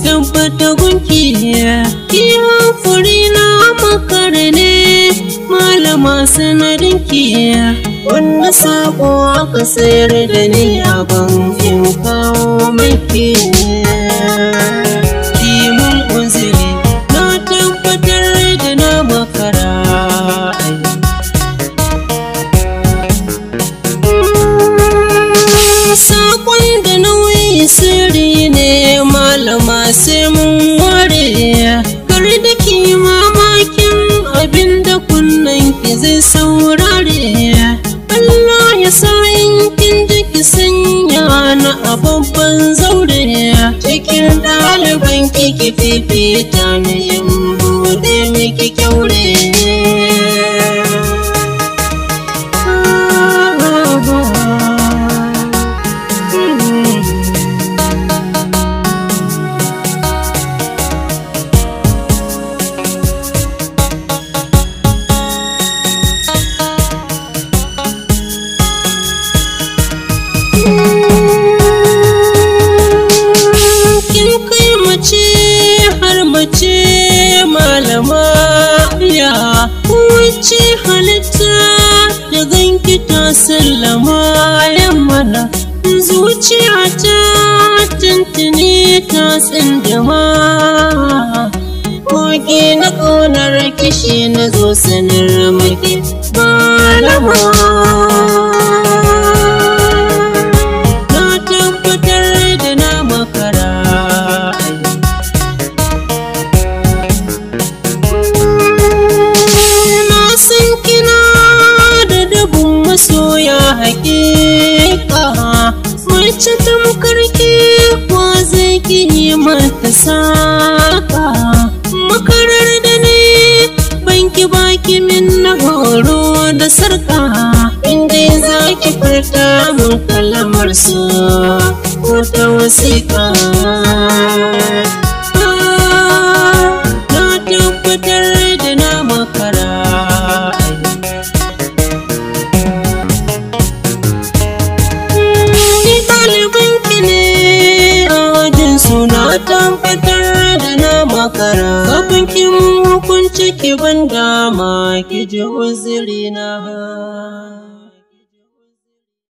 tabbata gunki iya furi na makara ne malama sanadinki wanda sako aka sayar da ni a bankin kawo miki kimin uzuri na tabbatar da na makara sakon da nauyi sirri ne malama sai mun ware kar da ki mamakin abinda kunnen ki zai saurare Allah ya sa in kin ji ki sanya na a babban zaure cikin ɗaliban ki fifita ni in bude miki kyaure malama ya wuce halitta da ganki ta sallama yammana zuciyata tuntuni ta tsindima kogi na ƙaunar kishi na zo sanar maki malama na tabbatar da na makara masoya hakika wacce tamkar ke kwa zai ki mata saka makarar da ne banki baki min na horo da sarka inda za ki furta mun kalamar su ko ta wasiƙa na tabbatar da na makara suna tabbatar da na makara kafin kin hukunci ki ban dama ki ji uzuri na